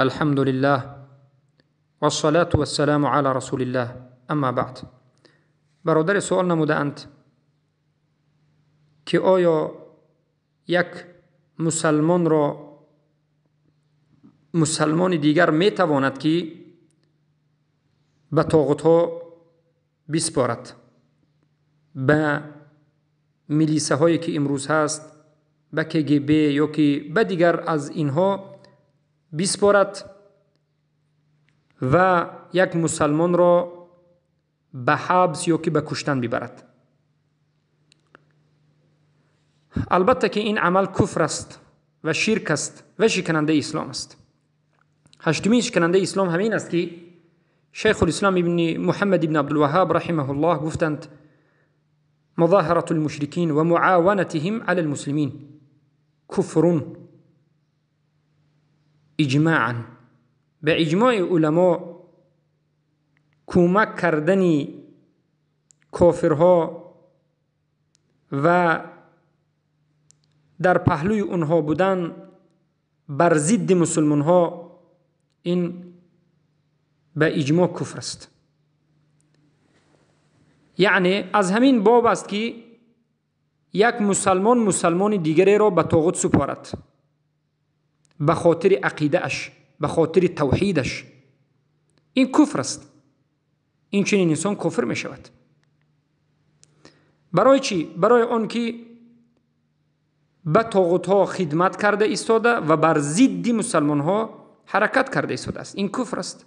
الحمد لله والصلاة والسلام على رسول الله. اما بعد. برادر سوال نمودند که آیا یک مسلمان دیگر می تواند که به طاغوت ها بسپارد، به میلیسه هایی که امروز هست، به KGB یا که به دیگر از اینها بسپارد و یک مسلمان را به حبس یا که به کشتن ببرد. البته که این عمل کفر است و شرک است و شکننده اسلام است. هشتمین شکننده اسلام همین است که شیخ الاسلام ابن محمد ابن عبدالوهاب رحمه الله گفتند: مظاهرة المشركين ومعاونتهم على المسلمين كفر اجماعا. به اجماع علما کمک کردنی کافرها و در پهلوی اونها بودن بر ضد مسلمان ها، این به اجماع کفر است. یعنی از همین باب است که یک مسلمان دیگری را به طاغوت سپارد به خاطر عقیده اش، به خاطر توحیدش، این کفر است. این چنین انسان کافر می شود. برای چی؟ برای آن که به طاغوت ها خدمت کرده ایستاده و بر ضد مسلمان ها حرکت کرده ایستاده است. این کفر است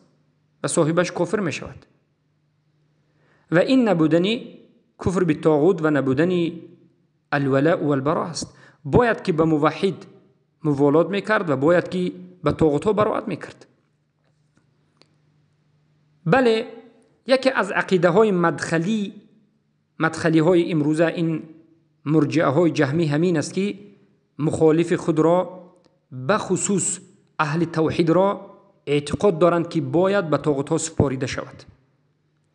و صاحبش کافر می شود. و این نبودنی کفر به طاغوت و نبودنی الولاء و البراء است. باید که به موحد موالات میکرد و باید که به طاغوت ها براءت میکرد. بله، یکی از عقیده های مدخلی های امروزه این مرجعه های جهمی همین است که مخالف خود را به خصوص اهل توحید را اعتقاد دارند که باید به طاغوت ها سپاریده شود.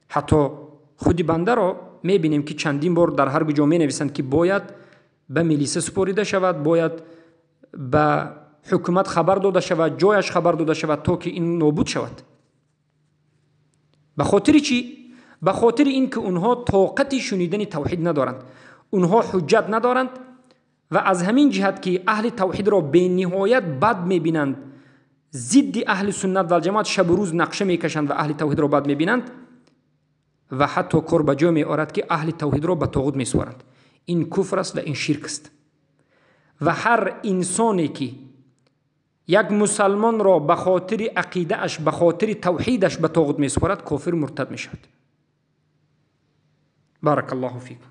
حتی خودی بنده را میبینیم که چندین بار در هر کجا می نویسند که باید به میلیسه سپاریده شود، باید به حکومت خبر داده شود، جایش خبر داده شود تا که این نابود شود. به خاطر چی؟ به خاطر این که اونها طاقت شنیدن توحید ندارند، اونها حجت ندارند و از همین جهت که اهل توحید را به نهایت بد میبینند، ضد اهل سنت و الجماعت شب و روز نقشه میکشند و اهل توحید را بد میبینند و حتی کار به جا می آورد که اهل توحید را به طاغوت میسپارند. این کفر است و این شرک است. و هر انسانی که یک مسلمان را به خاطر عقیده اش، به خاطر توحیدش به طاغوت میسپارد، کافر مرتد میشود. بارک الله فیکم.